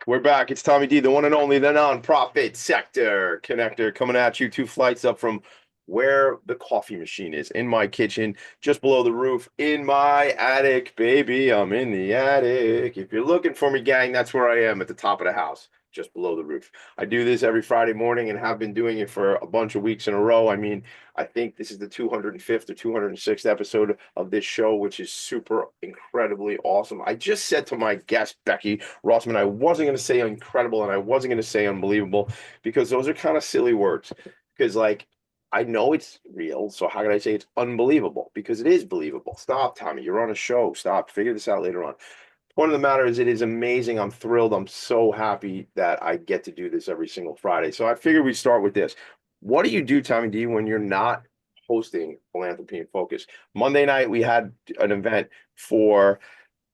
We're back. It's Tommy D, the one and only, the nonprofit sector connector, coming at you 2 flights up from where the coffee machine is, in my kitchen, just below the roof, in my attic, baby. I'm in the attic. If you're looking for me, gang, that's where I am, at the top of the house, just below the roof. I do this every Friday morning and have been doing it for a bunch of weeks in a row. I mean, I think this is the 205th or 206th episode of this show, which is super incredibly awesome. I just said to my guest, Becky Rossman, I wasn't going to say incredible and I wasn't going to say unbelievable, because those are kind of silly words. Because, like, I know it's real, so how can I say it's unbelievable? Because it is believable. Stop, Tommy. You're on a show. Stop. Figure this out later on. Point of the matter is, it is amazing. I'm thrilled. I'm so happy that I get to do this every single Friday. So I figured we'd start with this. What do you do, Tommy D, when you're not hosting Philanthropy and Focus? Monday night, we had an event for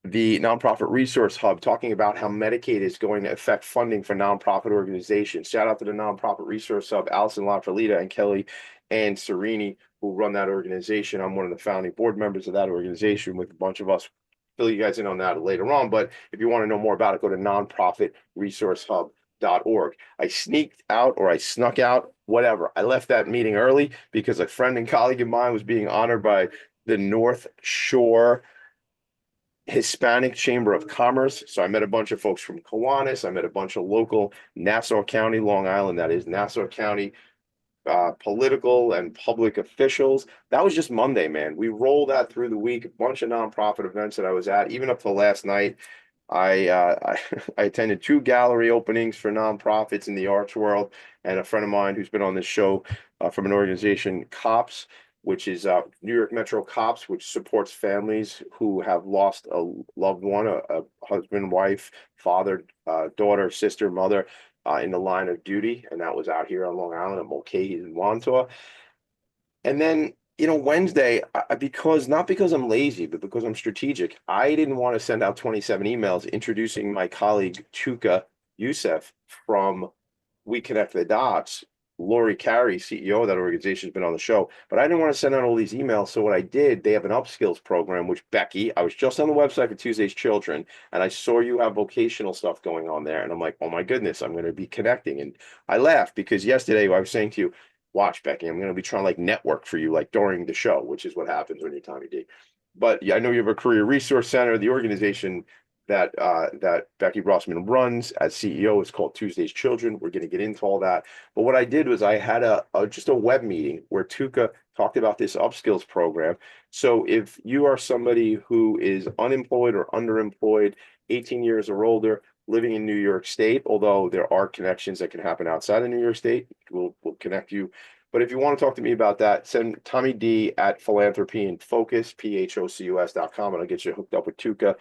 the Nonprofit Resource Hub, talking about how Medicaid is going to affect funding for nonprofit organizations. Shout out to the Nonprofit Resource Hub, Allison LaFrelita and Kelly and Serini, who run that organization. I'm one of the founding board members of that organization with a bunch of us. Fill you guys in on that later on. But if you want to know more about it, go to nonprofitresourcehub.org. I sneaked out, or I snuck out, whatever. I left that meeting early because a friend and colleague of mine was being honored by the North Shore Hispanic Chamber of Commerce. So I met a bunch of folks from Kiwanis. I met a bunch of local Nassau County, Long Island, that is Nassau County, political and public officials. That was just Monday, man. We rolled that through the week, a bunch of nonprofit events that I was at, even up to last night. I attended 2 gallery openings for nonprofits in the arts world, and a friend of mine who's been on this show from an organization, COPS, which is New York Metro COPS, which supports families who have lost a loved one, a husband, wife, father, daughter, sister, mother, in the line of duty. And that was out here on Long Island at Mulcahy and Wantaw. And then, Wednesday, not because I'm lazy, but because I'm strategic, I didn't want to send out 27 emails introducing my colleague, Tuka Youssef from We Connect the Dots. Lori Carey, CEO of that organization, has been on the show, but I didn't want to send out all these emails. So what I did, they have an upskills program, which, Becky, I was just on the website for Tuesday's Children, and I saw you have vocational stuff going on there. And I'm like, oh my goodness, I'm going to be connecting. And I laughed because yesterday I was saying to you, watch, Becky, I'm going to be trying to like network for you, like during the show, which is what happens when you're Tommy D. But yeah, I know you have a career resource center. The organization that Becky Rossman runs as CEO is called Tuesday's Children. We're going to get into all that. But what I did was I had just a web meeting where Tuka talked about this upskills program. So if you are somebody who is unemployed or underemployed, 18 years or older, living in New York State, although there are connections that can happen outside of New York State, we'll connect you. But if you want to talk to me about that, send Tommy D at Philanthropy and Focus, PHOCUS.com, and I'll get you hooked up with Tuka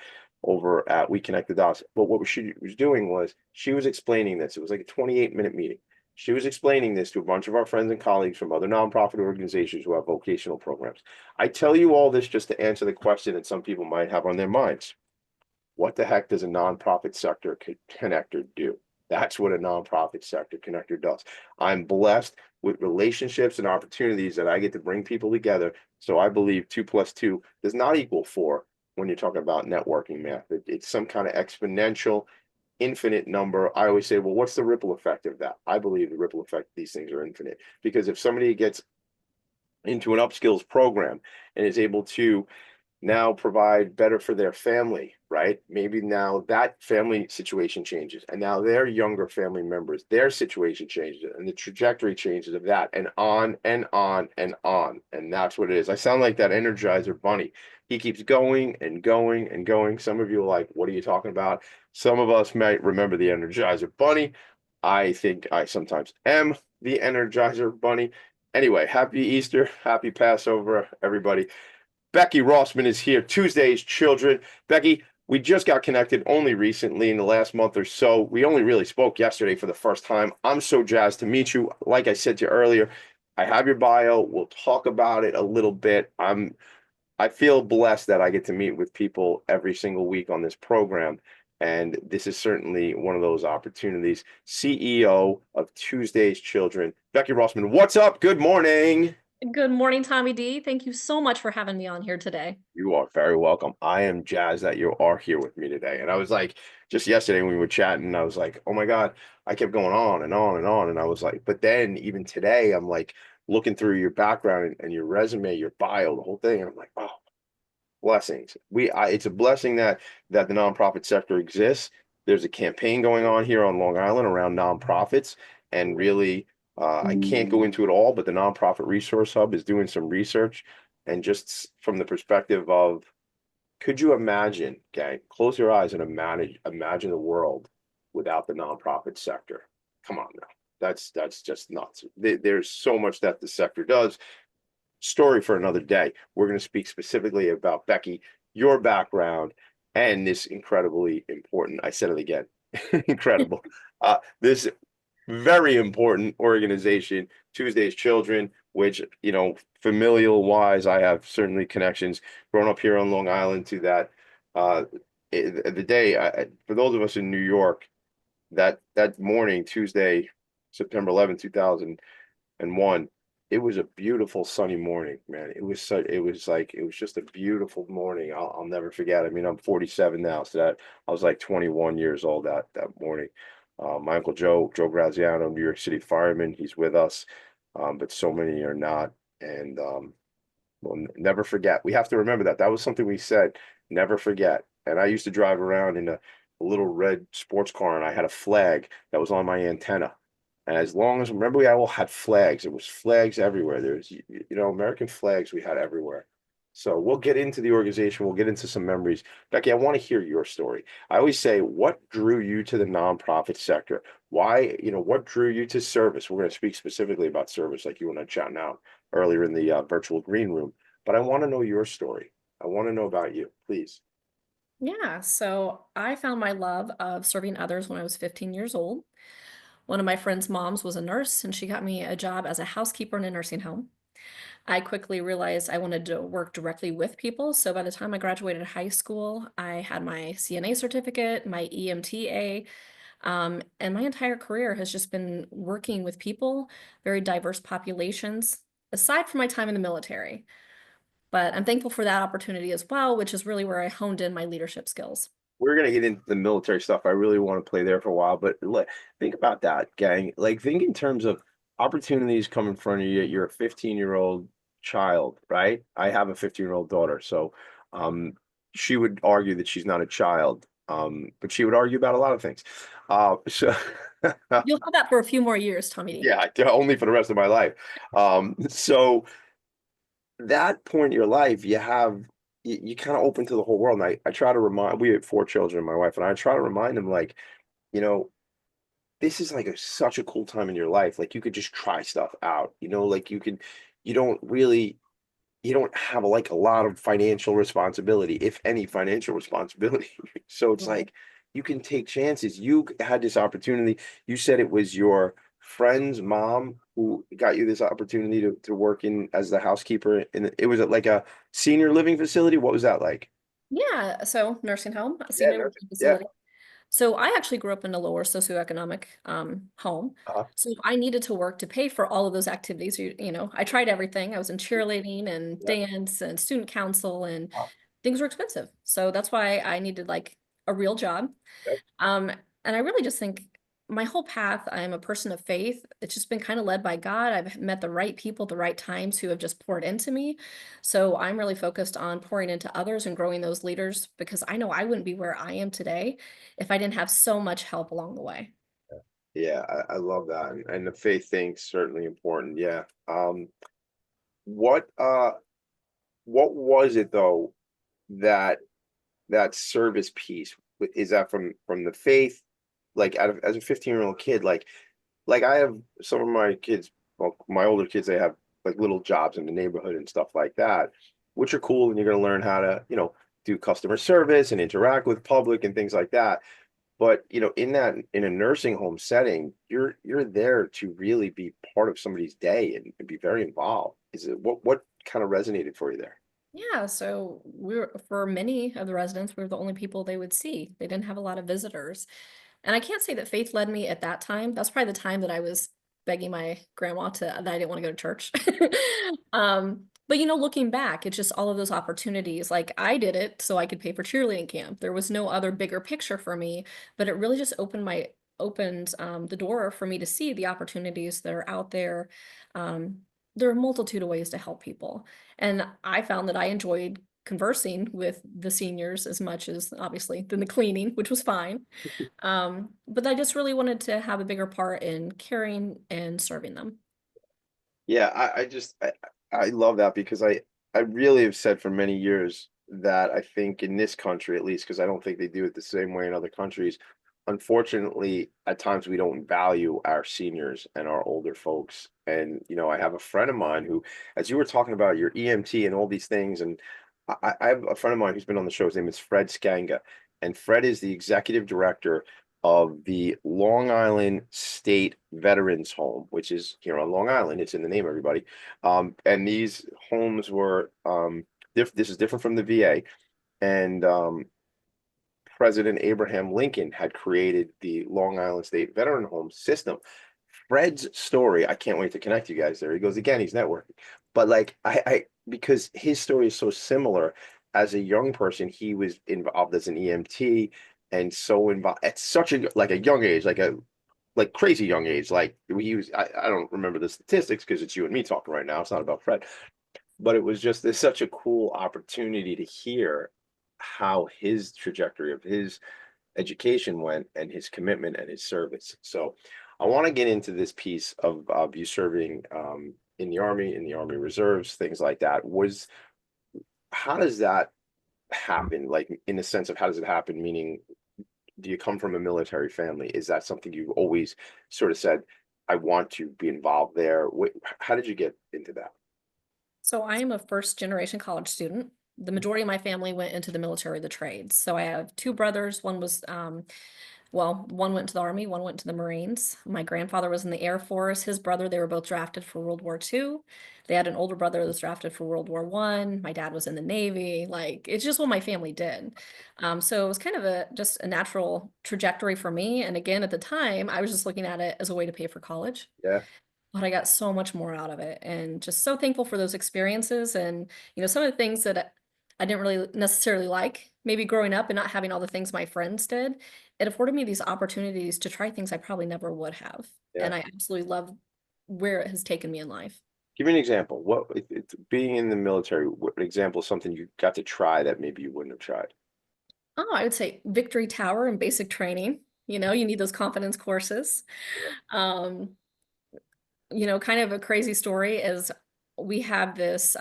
over at We Connect the Dots. But what she was doing was she was explaining this. It was like a 28-minute meeting. She was explaining this to a bunch of our friends and colleagues from other nonprofit organizations who have vocational programs. I tell you all this just to answer the question that some people might have on their minds. What the heck does a nonprofit sector connector do? That's what a nonprofit sector connector does. I'm blessed with relationships and opportunities that I get to bring people together. So I believe 2 + 2 does not equal 4 when you're talking about networking math. It's some kind of exponential, infinite number. I always say, well, what's the ripple effect of that? I believe the ripple effect of these things are infinite, because if somebody gets into an upskills program and is able to now provide better for their family, right? Maybe now that family situation changes, and now their younger family members, their situation changes, and the trajectory changes of that, and on and on and on. And that's what it is. I sound like that Energizer bunny, He keeps going and going and going. Some of you are like, what are you talking about? Some of us might remember the Energizer Bunny. I think I sometimes am the Energizer Bunny. Anyway, happy Easter, happy Passover, everybody. Becky Rossman is here. Tuesdays, children. Becky, we just got connected only recently in the last month or so. We only really spoke yesterday for the first time. I'm so jazzed to meet you. Like I said to you earlier, I have your bio. We'll talk about it a little bit. I feel blessed that I get to meet with people every single week on this program. And this is certainly one of those opportunities. CEO of Tuesdays Children, Becky Rossman. What's up? Good morning. Good morning, Tommy D. Thank you so much for having me on here today. You are very welcome. I am jazzed that you are here with me today. And I was like, just yesterday when we were chatting, I was like, oh my God, I kept going on and on and on. And I was like, but then even today, I'm like looking through your background and your resume, your bio, the whole thing. And I'm like, oh, blessings. It's a blessing that the nonprofit sector exists. There's a campaign going on here on Long Island around nonprofits, and really, I can't go into it all, but the Nonprofit Resource Hub is doing some research, and just from the perspective of, could you imagine, okay, close your eyes and imagine the world without the nonprofit sector. Come on now. That's just nuts. There's so much that the sector does. Story for another day. We're going to speak specifically about Becky, your background, and this incredibly important, I said it again, incredible, this very important organization, Tuesday's Children, which, familial wise, I have certainly connections growing up here on Long Island to that. The day, for those of us in New York, that morning, Tuesday, September 11th, 2001, it was a beautiful sunny morning, man. It was just a beautiful morning. I'll never forget. I mean, I'm 47 now, so that I was like 21 years old that morning. My uncle Joe Graziano, New York City fireman, he's with us, but so many are not. And we'll never forget. We have to remember that. That was something we said, never forget. And I used to drive around in a little red sports car, and I had a flag that was on my antenna. And as long as, remember, we all had flags. There was flags everywhere. There's, American flags we had everywhere. So we'll get into the organization. We'll get into some memories. Becky, I want to hear your story. I always say, what drew you to the nonprofit sector? Why, what drew you to service? We're going to speak specifically about service, like you and I chatting out earlier in the virtual green room. But I want to know your story. I want to know about you, please. Yeah, so I found my love of serving others when I was 15 years old. One of my friend's moms was a nurse, and she got me a job as a housekeeper in a nursing home. I quickly realized I wanted to work directly with people. So by the time I graduated high school, I had my CNA certificate, my EMTA, and my entire career has just been working with people, very diverse populations, aside from my time in the military. But I'm thankful for that opportunity as well, which is really where I honed in my leadership skills. We're gonna get into the military stuff. I really want to play there for a while, but think about that, gang. Like, think in terms of opportunities come in front of you. You're a 15-year-old child, right? I have a 15-year-old daughter, so um, she would argue that she's not a child, but she would argue about a lot of things. So You'll have that for a few more years, Tommy D. yeah, only for the rest of my life. So that point in your life, you kind of open to the whole world. And I try to remind, we have four children, my wife and I try to remind them, like, you know, this is like such a cool time in your life. Like, you could just try stuff out, like you don't really, you don't have like a lot of financial responsibility, if any financial responsibility. So it's Right. like you can take chances. You had this opportunity. You said it was your friend's mom who got you this opportunity to work in as the housekeeper. And it was at like a senior living facility. What was that like? Yeah, so nursing home, a Yeah, senior nursing. living Yeah. facility. So I actually grew up in a lower socioeconomic home. Uh-huh. So I needed to work to pay for all of those activities. I tried everything. I was in cheerleading and Yeah. dance and student council, and Uh-huh. things were expensive. So that's why I needed like a real job. Yep. And I really just think my whole path, I'm a person of faith. It's just been kind of led by God. I've met the right people at the right times who have just poured into me. So I'm really focused on pouring into others and growing those leaders because I know I wouldn't be where I am today if I didn't have so much help along the way. Yeah, I love that. And the faith thing's certainly important. Yeah. What what was it though? that that service piece, is that from the faith, like out of as a 15-year-old kid, like I have some of my kids, well, my older kids, they have like little jobs in the neighborhood and stuff like that, which are cool, and you're going to learn how to, do customer service and interact with public and things like that. But in a nursing home setting, you're there to really be part of somebody's day and be very involved. Is it what kind of resonated for you there? Yeah, so we were for many of the residents, we were the only people they would see. They didn't have a lot of visitors. And I can't say that faith led me at that time. That's probably the time that I was begging my grandma that I didn't want to go to church. But looking back, it's just all of those opportunities. Like I did it so I could pay for cheerleading camp. There was no other bigger picture for me, but it really just opened the door for me to see the opportunities that are out there. Um, there are a multitude of ways to help people. And I found that I enjoyed conversing with the seniors as much as obviously than the cleaning, which was fine. But I just really wanted to have a bigger part in caring and serving them. Yeah, I love that because I really have said for many years that I think in this country, at least, because I don't think they do it the same way in other countries. Unfortunately, at times we don't value our seniors and our older folks. And I have a friend of mine who, as you were talking about your EMT and all these things, and I have a friend of mine who's been on the show. His name is Fred Skanga, and Fred is the executive director of the Long Island State Veterans Home, which is here on Long Island. It's in the name, everybody. And these homes were this is different from the VA. And President Abraham Lincoln had created the Long Island State Veteran Home system. Fred's story, I can't wait to connect you guys there. He goes again, he's networking. But like I because his story is so similar. As a young person, he was involved as an EMT and so involved at such a like a young age, like crazy young age. Like he was, I don't remember the statistics because it's you and me talking right now. It's not about Fred, but it was just this such a cool opportunity to hear how his trajectory of his education went and his commitment and his service. So I want to get into this piece of you serving in the Army Reserves, things like that. Was How does that happen? Like in the sense of how does it happen? Meaning, do you come from a military family? Is that something you've always sort of said, I want to be involved there? How did you get into that? So I am a first generation college student. The majority of my family went into the military, the trades. So I have two brothers. One was, well, one went to the Army, one went to the Marines. My grandfather was in the Air Force. His brother, they were both drafted for World War II. They had an older brother that was drafted for World War One. My dad was in the Navy. Like it's just what my family did. So it was kind of just a natural trajectory for me. And again, at the time, I was just looking at it as a way to pay for college, Yeah, but I got so much more out of it and just so thankful for those experiences and some of the things that I didn't really necessarily like maybe growing up and not having all the things my friends did. It afforded me these opportunities to try things I probably never would have. yeah. And I absolutely love where it has taken me in life. Give me an example. Being in the military, what an example of something you got to try that maybe you wouldn't have tried? Oh, I would say Victory Tower and basic training. You need those confidence courses. Um, kind of a crazy story is we have this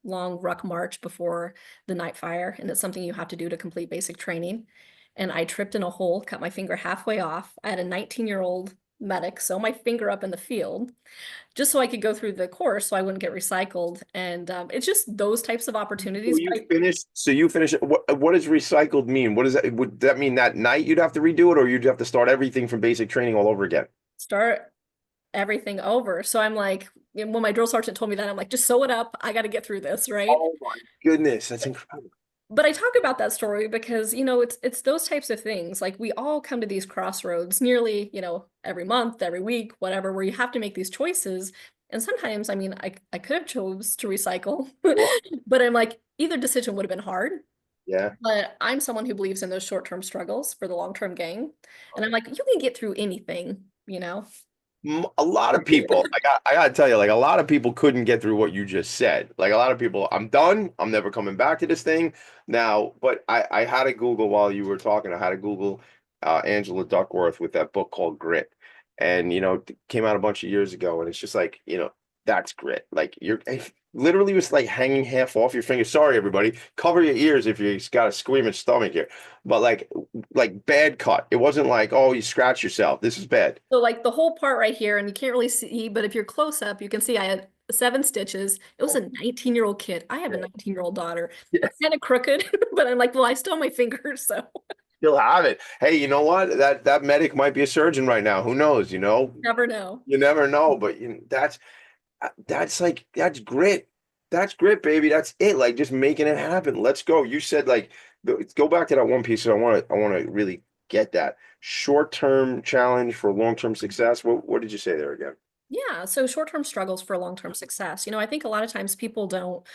long ruck march before the night fire, and it's something you have to do to complete basic training. And I tripped in a hole, cut my finger halfway off. I had a 19-year-old medic sew my finger up in the field just so I could go through the course so I wouldn't get recycled. And it's just those types of So opportunities. you finished. So you finish. What does recycled mean? What does that? Would that mean that night you'd have to redo it, or you'd have to start everything from basic training all over again? Start everything over. So I'm like, when my drill sergeant told me that, I'm like, just sew it up. I got to get through this, right? Oh my goodness, that's incredible. But I talk about that story because, it's those types of things. Like we all come to these crossroads nearly, every month, every week, whatever, where you have to make these choices. And sometimes, I mean, I could have chose to recycle, Sure. but I'm like, either decision would have been hard. Yeah. But I'm someone who believes in those short-term struggles for the long-term gain. And I'm like, you can get through anything. A lot of people, I gotta tell you, like a lot of people couldn't get through what you just said. Like a lot of people, I'm done. I'm never coming back to this thing now. But I had to Google while you were talking. I had to Google Angela Duckworth with that book called Grit, and it came out a bunch of years ago, and it's just like that's grit. Like literally was like hanging half off your finger. Sorry, everybody. Cover your ears if you got a screaming stomach here. But like bad cut. It wasn't like, oh, you scratch yourself. This is bad. So like the whole part right here, and you can't really see, but if you're close up, you can see I had 7 stitches. It was Oh, a 19-year-old kid. I have a yeah. 19-year-old daughter. Yeah. It's kind of crooked, but I'm like, well, I still have my fingers, so You'll have it. Hey, you know what? That medic might be a surgeon right now. Who knows? You know, never know. you never know. But that's like that's grit. That's grit, baby. That's it. Like just making it happen. Let's go. You said like go back to that one piece. I want to really get that short-term challenge for long-term success. What did you say there again? Yeah, so short-term struggles for long-term success. I think a lot of times people don't,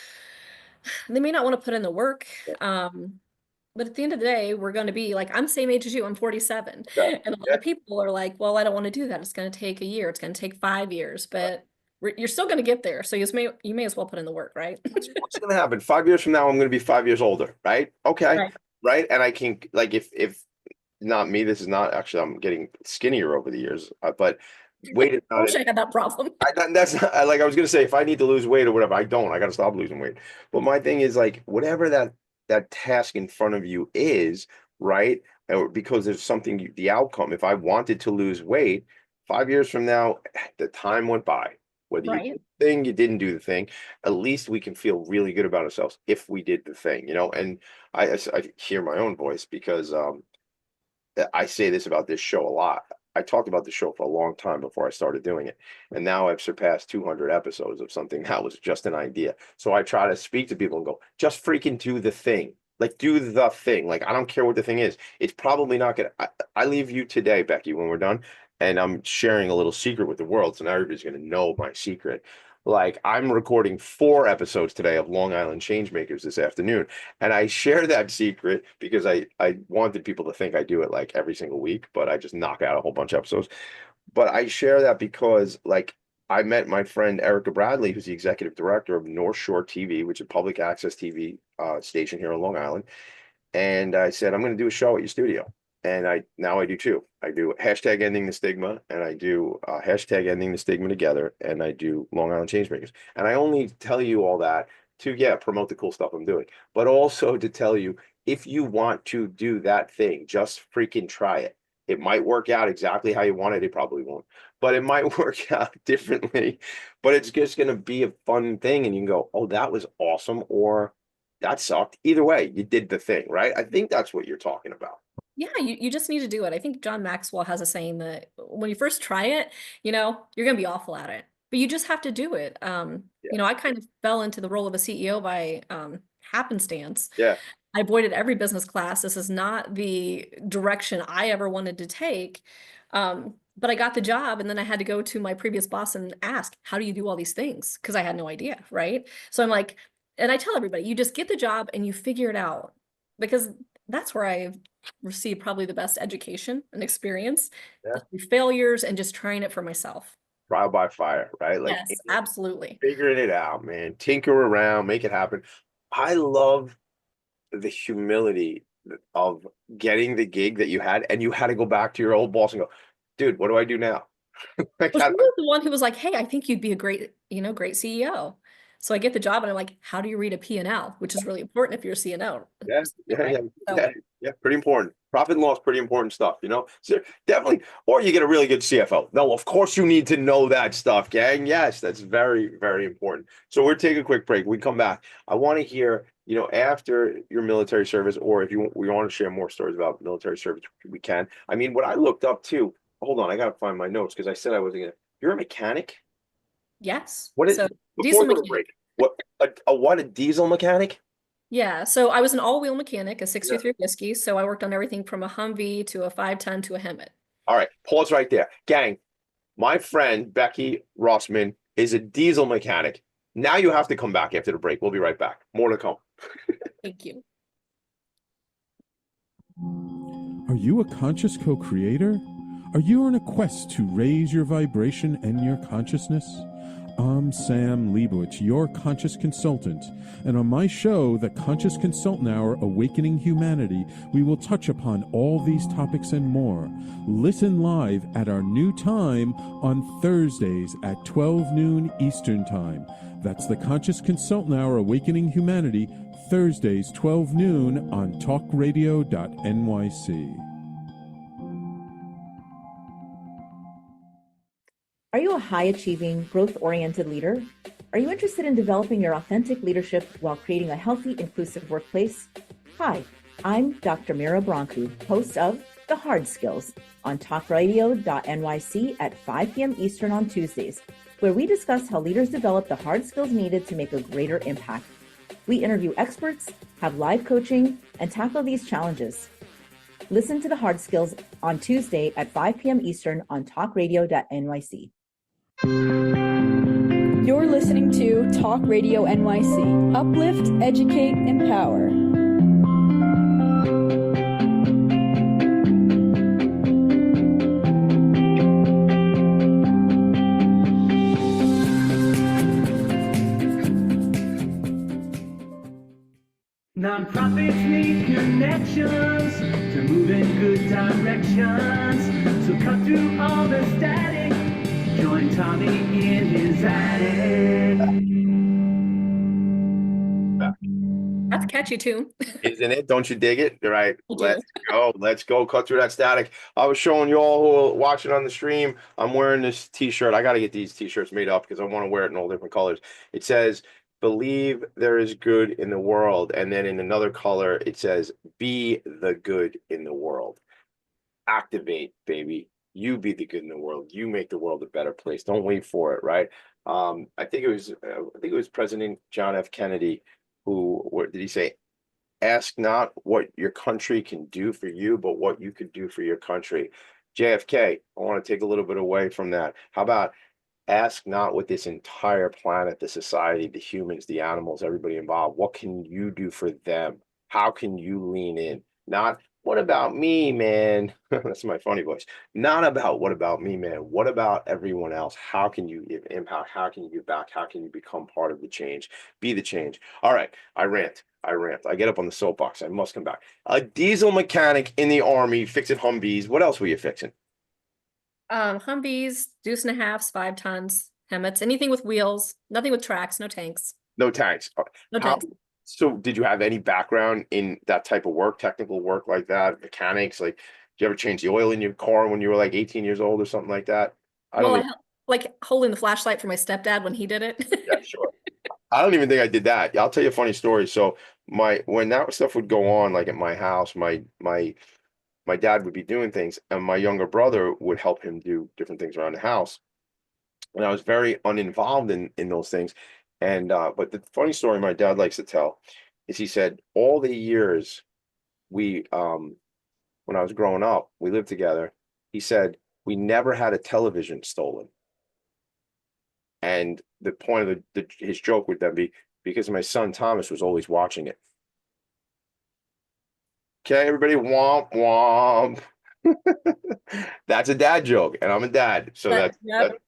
they may not want to put in the work. Um, but at the end of the day, we're going to be like, I'm same age as you, I'm 47. Yeah. And a lot Yeah. of people are like, well, I don't want to do that. It's going to take a year. It's going to take 5 years, but you're still going to get there. So you may as well put in the work, right? What's going to happen? 5 years from now, I'm going to be 5 years older, right? Okay, Right. right. And I can like if not me, this is not actually. I'm getting skinnier over the years, but weight is I not wish an. I had that problem. That's not like I was going to say. If I need to lose weight or whatever, I don't. I got to stop losing weight. But my thing is like whatever that task in front of you is, right? Or because there's something the outcome. If I wanted to lose weight, 5 years from now, the time went by. Whether you Right. did the thing, you didn't do the thing, at least we can feel really good about ourselves if we did the thing, you know. And I hear my own voice because I say this about this show a lot. I talked about the show for a long time before I started doing it. And now I've surpassed 200 episodes of something that was just an idea. So I try to speak to people and go, just freaking do the thing. Like, do the thing. Like, I don't care what the thing is. It's probably not going to. I leave you today, Becky, when we're done. And I'm sharing a little secret with the world. So now everybody's going to know my secret. Like, I'm recording 4 episodes today of Long Island Changemakers this afternoon. And I share that secret because I wanted people to think I do it like every single week, but I just knock out a whole bunch of episodes. But I share that because like I met my friend Erica Bradley, who's the executive director of North Shore TV, which is a public access TV station here on Long Island. And I said, I'm going to do a show at your studio. And I do too. I do hashtag ending the stigma and I do hashtag ending the stigma together and I do Long Island Changemakers. And I only tell you all that to, yeah, promote the cool stuff I'm doing, but also to tell you if you want to do that thing, just freaking try it. It might work out exactly how you want it. It probably won't, but it might work out differently. But it's just going to be a fun thing. And you can go, oh, that was awesome. Or that sucked. Either way, you did the thing, right? I think that's what you're talking about. Yeah, you just need to do it. I think John Maxwell has a saying that when you first try it, you're going to be awful at it, but you just have to do it. Yeah. I kind of fell into the role of a CEO by happenstance. Yeah. I avoided every business class. This is not the direction I ever wanted to take. But I got the job and then I had to go to my previous boss and ask, how do you do all these things? Because I had no idea, right? So I'm like, and I tell everybody, you just get the job and you figure it out because that's where I've received probably the best education and experience, Yeah. through failures and just trying it for myself. Trial by fire, right? Like Yes, absolutely. figuring it out, man. Tinker around, make it happen. I love the humility of getting the gig that you had, and you had to go back to your old boss and go, dude, what do I do now? Like, Well, she was the one who was like, hey, I think you'd be a great CEO. So I get the job and I'm like, how do you read a P&L? Which is really important if you're a CNO, yeah, yeah, right? yeah, So yeah, yeah, pretty important. Profit and loss, pretty important stuff, you know? So definitely, or you get a really good CFO. No, of course you need to know that stuff, gang. Yes, that's very, very important. So we're taking a quick break. We come back. I want to hear, after your military service, or if we want to share more stories about military service, we can. I mean, what I looked up too, hold on, I gotta find my notes because I said I wasn't gonna. You're a mechanic? yes. What is So before diesel the break? mechanic. What a diesel mechanic? Yeah. So I was an all-wheel mechanic, a Yeah. 63 whiskey. So I worked on everything from a Humvee to a 5-ton to a Hemet. All right, pause right there. Gang, my friend Becky Rossman is a diesel mechanic. Now you have to come back after the break. We'll be right back. More to come. Thank you. Are you a conscious co creator? Are you on a quest to raise your vibration and your consciousness? I'm Sam Leibowitz, your conscious consultant, and on my show, The Conscious Consultant Hour Awakening Humanity, we will touch upon all these topics and more. Listen live at our new time on Thursdays at 12 noon Eastern Time. That's the Conscious Consultant Hour Awakening Humanity, Thursdays, 12 noon on talkradio.nyc. Are you a high-achieving, growth-oriented leader? Are you interested in developing your authentic leadership while creating a healthy, inclusive workplace? Hi, I'm Dr. Mira Brancu, host of The Hard Skills on talkradio.nyc at 5 p.m. Eastern on Tuesdays, where we discuss how leaders develop the hard skills needed to make a greater impact. We interview experts, have live coaching, and tackle these challenges. Listen to The Hard Skills on Tuesday at 5 p.m. Eastern on talkradio.nyc. You're listening to Talk Radio NYC. Uplift, educate, empower. Nonprofits need connections to move in good directions. So cut through all the static. Join Tommy in his attic. That's a catchy tune. Isn't it? Don't you dig it? All right, I do. let's go. Let's go. Cut through that static. I was showing you all who are watching on the stream. I'm wearing this t-shirt. I got to get these t-shirts made up because I want to wear it in all different colors. It says, "Believe there is good in the world." And then in another color, it says, "Be the good in the world." Activate, baby. You be the good in the world. You make the world a better place. Don't wait for it, right? I think it was President John F. Kennedy who, what did he say? Ask not what your country can do for you, but what you could do for your country. JFK, I want to take a little bit away from that. How about ask not what this entire planet, the society, the humans, the animals, everybody involved, what can you do for them? How can you lean in? Not what about me, man? That's my funny voice. Not about what about me, man. What about everyone else? How can you give impact? How can you give back? How can you become part of the change? Be the change. All right, I rant. I get up on the soapbox. I must come back. A diesel mechanic in the Army fixing Humvees. What else were you fixing? Humvees, deuce and a halves, 5 tons, Hemmets, anything with wheels, nothing with tracks, no tanks. No tanks. No How, tanks. so did you have any background in that type of work, technical work like that, mechanics? Like, did you ever change the oil in your car when you were like 18 years old or something like that? I don't Well, I even, like holding the flashlight for my stepdad when he did it. yeah, sure. I don't even think I did that. I'll tell you a funny story. So when that stuff would go on, like at my house, my dad would be doing things, and my younger brother would help him do different things around the house. And I was very uninvolved in those things. And but the funny story my dad likes to tell is he said all the years we when I was growing up, we lived together. He said we never had a television stolen. And the point of his joke would then be because my son Thomas was always watching it. Okay, everybody, womp womp. That's a dad joke, and I'm a dad, so But, yep.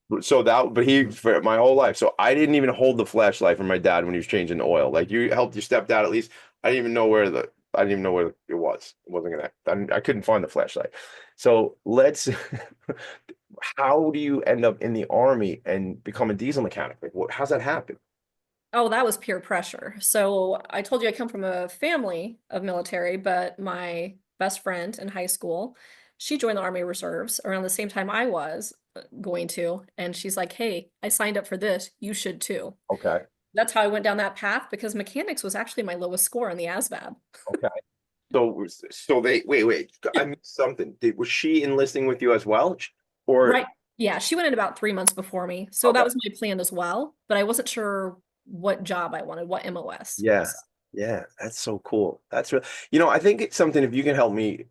but he for my whole life. So I didn't even hold the flashlight for my dad when he was changing the oil. Like you helped your stepdad at least. I didn't even know where it was. It wasn't I couldn't find the flashlight. So let's. How do you end up in the Army and become a diesel mechanic? Like, how's that happen? Oh, that was peer pressure. So I told you I come from a family of military, but my best friend in high school, she joined the Army Reserves around the same time I was going to. And she's like, hey, I signed up for this. You should too. Okay. That's how I went down that path because mechanics was actually my lowest score in the ASVAB. Okay. So they wait. I missed something. Was she enlisting with you as well, or Right. Yeah, she went in about 3 months before me. So okay. that was my plan as well, but I wasn't sure what job I wanted, what MOS. Yeah, So, yeah, that's so cool. That's real. I think it's something if you can help me.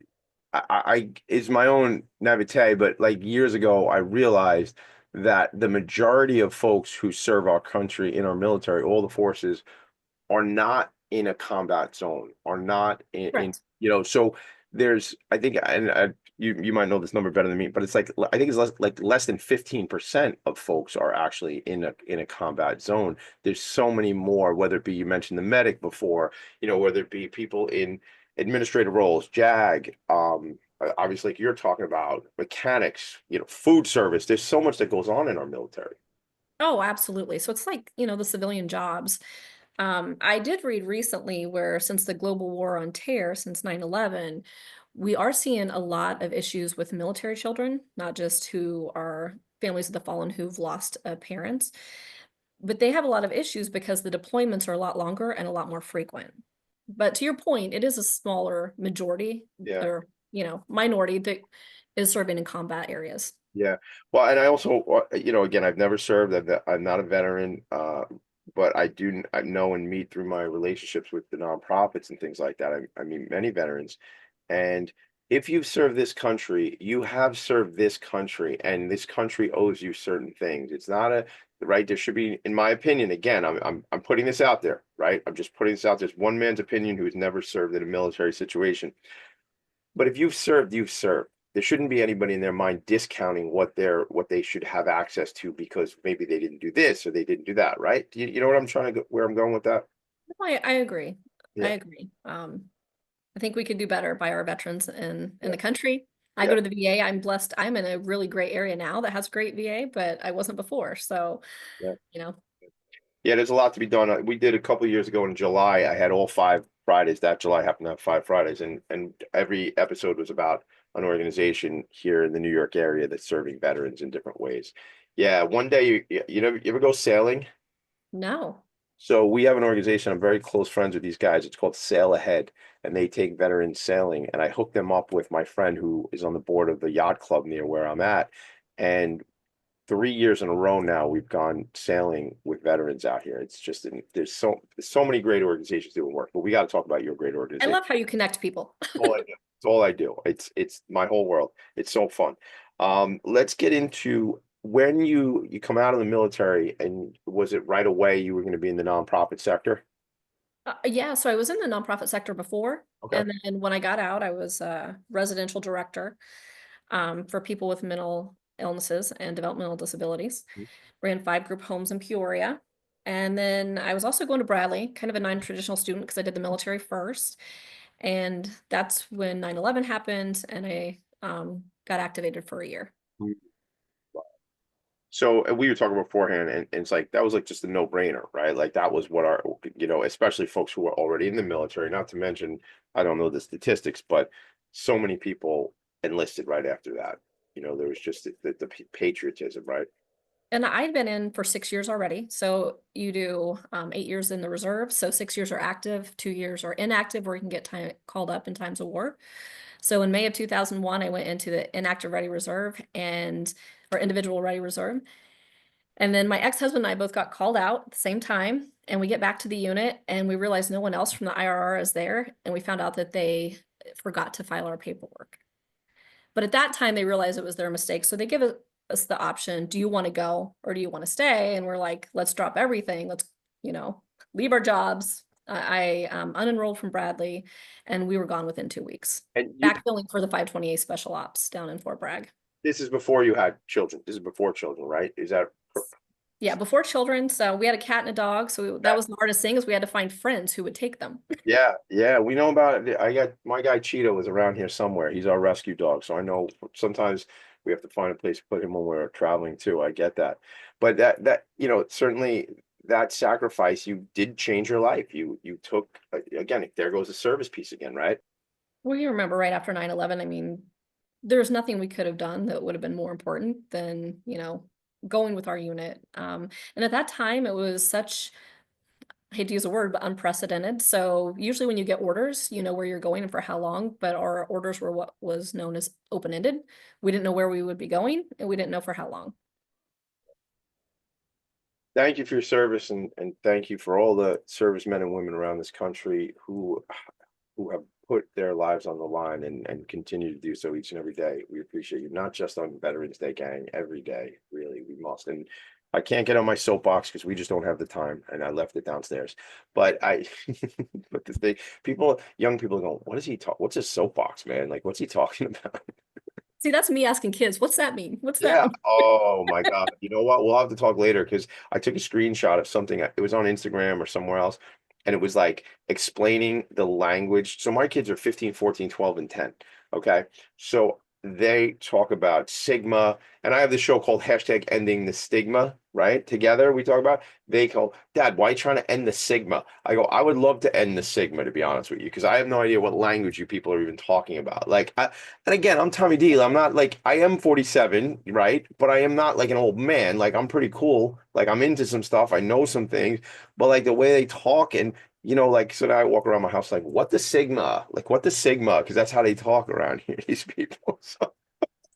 I is my own naivete, but like years ago, I realized that the majority of folks who serve our country in our military, all the forces, are not in a combat zone, are not in correct. so there's I think and you might know this number better than me, but it's like I think it's less than 15% of folks are actually in a combat zone. There's so many more, whether it be you mentioned the medic before, whether it be people in administrative roles, JAG, obviously like you're talking about mechanics, food service. There's so much that goes on in our military. Oh, absolutely. So it's like, the civilian jobs. I did read recently where since the global war on terror, since 9/11, we are seeing a lot of issues with military children, not just who are families of the fallen who've lost a parent, but they have a lot of issues because the deployments are a lot longer and a lot more frequent. But to your point, it is a smaller majority Yeah. or, minority that is serving in combat areas. Yeah. Well, and I also, again, I've never served. I'm not a veteran, but I know and meet through my relationships with the nonprofits and things like that. I mean, many veterans. And if you've served this country, you have served this country, and this country owes you certain things. It's not a right. There should be, in my opinion, again, I'm putting this out there, right? I'm just putting this out there. It's one man's opinion who's never served in a military situation. But if you've served, you've served. There shouldn't be anybody in their mind discounting what they should have access to because maybe they didn't do this or they didn't do that, right? You know what I'm trying to go, where I'm going with that? No, I agree. I Yeah, agree. I think we could do better by our veterans in yeah, the country. I yeah, go to the VA. I'm blessed. I'm in a really great area now that has great VA, but I wasn't before. So, yeah. you know, Yeah, there's a lot to be done. We did a couple of years ago in July. I had all 5 Fridays. That July happened to have 5 Fridays, and every episode was about an organization here in the New York area that's serving veterans in different ways. Yeah, one day you ever go sailing? no. So we have an organization. I'm very close friends with these guys. It's called Sail Ahead, and they take veterans sailing. And I hooked them up with my friend who is on the board of the yacht club near where I'm at. And 3 years in a row now, we've gone sailing with veterans out here. It's just there's so many great organizations doing work. But we got to talk about your great I organization. love how you connect people. All I do. It's all I do. It's my whole world. It's so fun. Let's get into when you come out of the military, and was it right away you were going to be in the nonprofit sector? Yeah, so I was in the nonprofit sector before, Okay. and then when I got out, I was a residential director for people with mental illnesses and developmental disabilities. Ran 5 group homes in Peoria. And then I was also going to Bradley, kind of a non-traditional student because I did the military first. And that's when 9/11 happened and I got activated for a year. So we were talking beforehand, and it's like that was like just a no-brainer, right? Like that was what our, especially folks who were already in the military, not to mention, I don't know the statistics, but so many people enlisted right after that. There was just the patriotism, right? And I'd been in for 6 years already. So you do 8 years in the reserve. So 6 years are active, 2 years are inactive, where you can get called up in times of war. So in May of 2001, I went into the inactive ready reserve or individual ready reserve. And then my ex-husband and I both got called out at the same time. And we get back to the unit and we realized no one else from the IRR is there. And we found out that they forgot to file our paperwork. But at that time, they realized it was their mistake. So they give us the option, do you want to go or do you want to stay? And we're like, let's drop everything. Let's, leave our jobs. I unenrolled from Bradley and we were gone within 2 weeks. And Backfilling for the 528 Special Ops down in Fort Bragg. this is before you had children. This is before children, right? Is that? Yeah, before children. So we had a cat and a dog. So that was the hardest thing is we had to find friends who would take them. Yeah, yeah, we know about it. I got my guy Cheeto is around here somewhere. He's our rescue dog, so I know sometimes we have to find a place to put him when we're traveling too. I get that, but that certainly that sacrifice you did change your life. You took again. There goes the service piece again, right? Well, you remember right after 9/11, I mean, there's nothing we could have done that would have been more important than, going with our unit. And at that time, it was such, I hate to use a word, but unprecedented. So usually when you get orders, you know where you're going and for how long, but our orders were what was known as open-ended. We didn't know where we would be going and we didn't know for how long. Thank you for your service, and thank you for all the servicemen and women around this country who have put their lives on the line and continue to do so each and every day. We appreciate you, not just on Veterans Day, gang, every day. Really, we must. And I can't get on my soapbox because we just don't have the time, and I left it downstairs. But but the thing, young people go, "What is he talk? What's his soapbox, man? Like, what's he talking about?" See, that's me asking kids, what's that mean? What's that Yeah. mean? Oh my God. You know what? We'll have to talk later because I took a screenshot of something. It was on Instagram or somewhere else. And it was like explaining the language. So my kids are 15, 14, 12, and 10. Okay. So they talk about Sigma, and I have this show called hashtag Ending the Stigma, right? Together we talk about, they call, Dad, why are you trying to end the Sigma? I go, I would love to end the Sigma, to be honest with you, because I have no idea what language you people are even talking about. And again, I'm Tommy D. I'm not like, I am 47, right? But I am not like an old man. Like, I'm pretty cool. Like, I'm into some stuff. I know some things, but like the way they talk, and like, so now I walk around my house like, what the Sigma? Like, what the Sigma? Because that's how they talk around here, these people. So,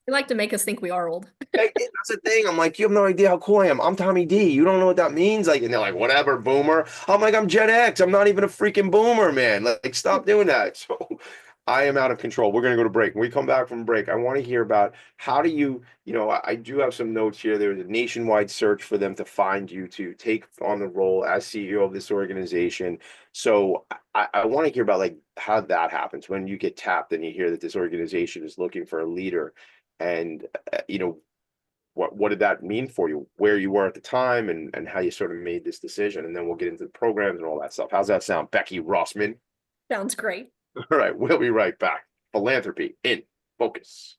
They like to make us think we are old. that's the thing. I'm like, you have no idea how cool I am. I'm Tommy D. You don't know what that means. Like, and they're like, whatever, boomer. I'm like, I'm Gen X. I'm not even a freaking boomer, man. Like, stop doing that. So I am out of control. We're gonna go to break. When we come back from break, I want to hear about how do you, I do have some notes here. There was a nationwide search for them to find you to take on the role as CEO of this organization. So I want to hear about like how that happens when you get tapped and you hear that this organization is looking for a leader. And what did that mean for you, where you were at the time, and how you sort of made this decision, and then we'll get into the programs and all that stuff. How's that sound, Becky Rossman? Sounds great. All right, we'll be right back. Philanthropy in Focus.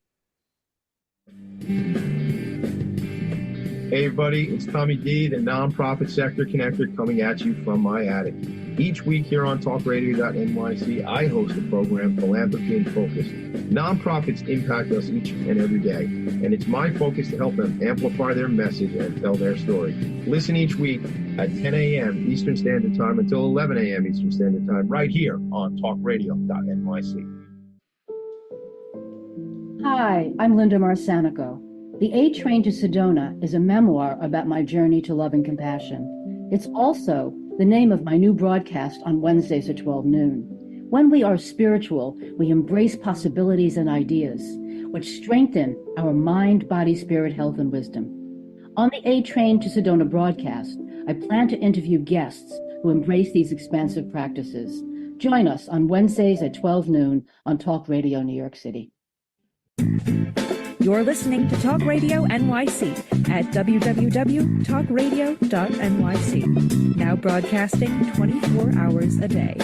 Hey everybody, it's Tommy D, the nonprofit sector connector, coming at you from my attic. Each week here on talkradio.nyc, I host the program Philanthropy in Focus. Nonprofits impact us each and every day, and it's my focus to help them amplify their message and tell their story. Listen each week at 10 a.m. Eastern Standard Time until 11 a.m. Eastern Standard Time, right here on talkradio.nyc. Hi, I'm Linda Marsanico. The A Train to Sedona is a memoir about my journey to love and compassion. It's also the name of my new broadcast on Wednesdays at 12 noon. When we are spiritual, we embrace possibilities and ideas, which strengthen our mind, body, spirit, health, and wisdom. On the A Train to Sedona broadcast, I plan to interview guests who embrace these expansive practices. Join us on Wednesdays at 12 noon on Talk Radio New York City. You're listening to Talk Radio NYC at www.talkradio.nyc. Now broadcasting 24 hours a day.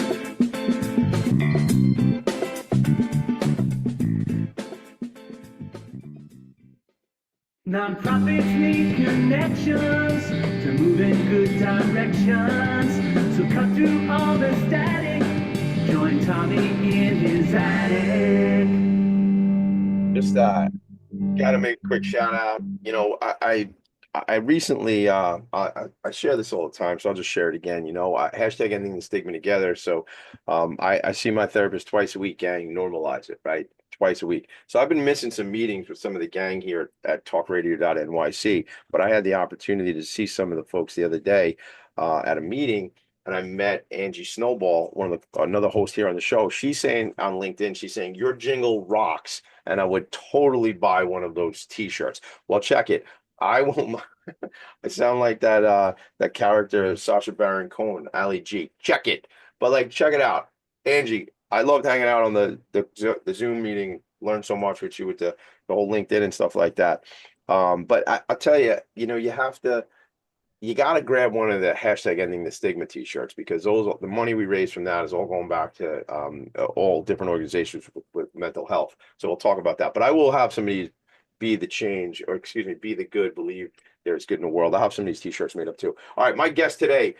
Nonprofits need connections to move in good directions. So cut through all the static. Join Tommy in his attic. Just gotta make a quick shout out. I recently I share this all the time, so I'll just share it again. Hashtag Ending the Stigma together. So I see my therapist twice a week, gang, normalize it, right? Twice a week. So I've been missing some meetings with some of the gang here at talkradio.nyc, but I had the opportunity to see some of the folks the other day at a meeting. And I met Angie Snowball, another host here on the show. She's saying on LinkedIn, she's saying, your jingle rocks. And I would totally buy one of those t-shirts. Well, check it. I won't. I sound like that character, Sacha Baron Cohen, Ali G. Check it. But like, check it out. Angie, I loved hanging out on the Zoom meeting, learned so much with you with the whole LinkedIn and stuff like that. But I'll tell you, you got to grab one of the hashtag Ending the Stigma t-shirts, because the money we raise from that is all going back to all different organizations with mental health. So we'll talk about that. But I will have somebody be the change, or excuse me, be the good, believe there's good in the world. I'll have some of these t-shirts made up too. All right, my guest today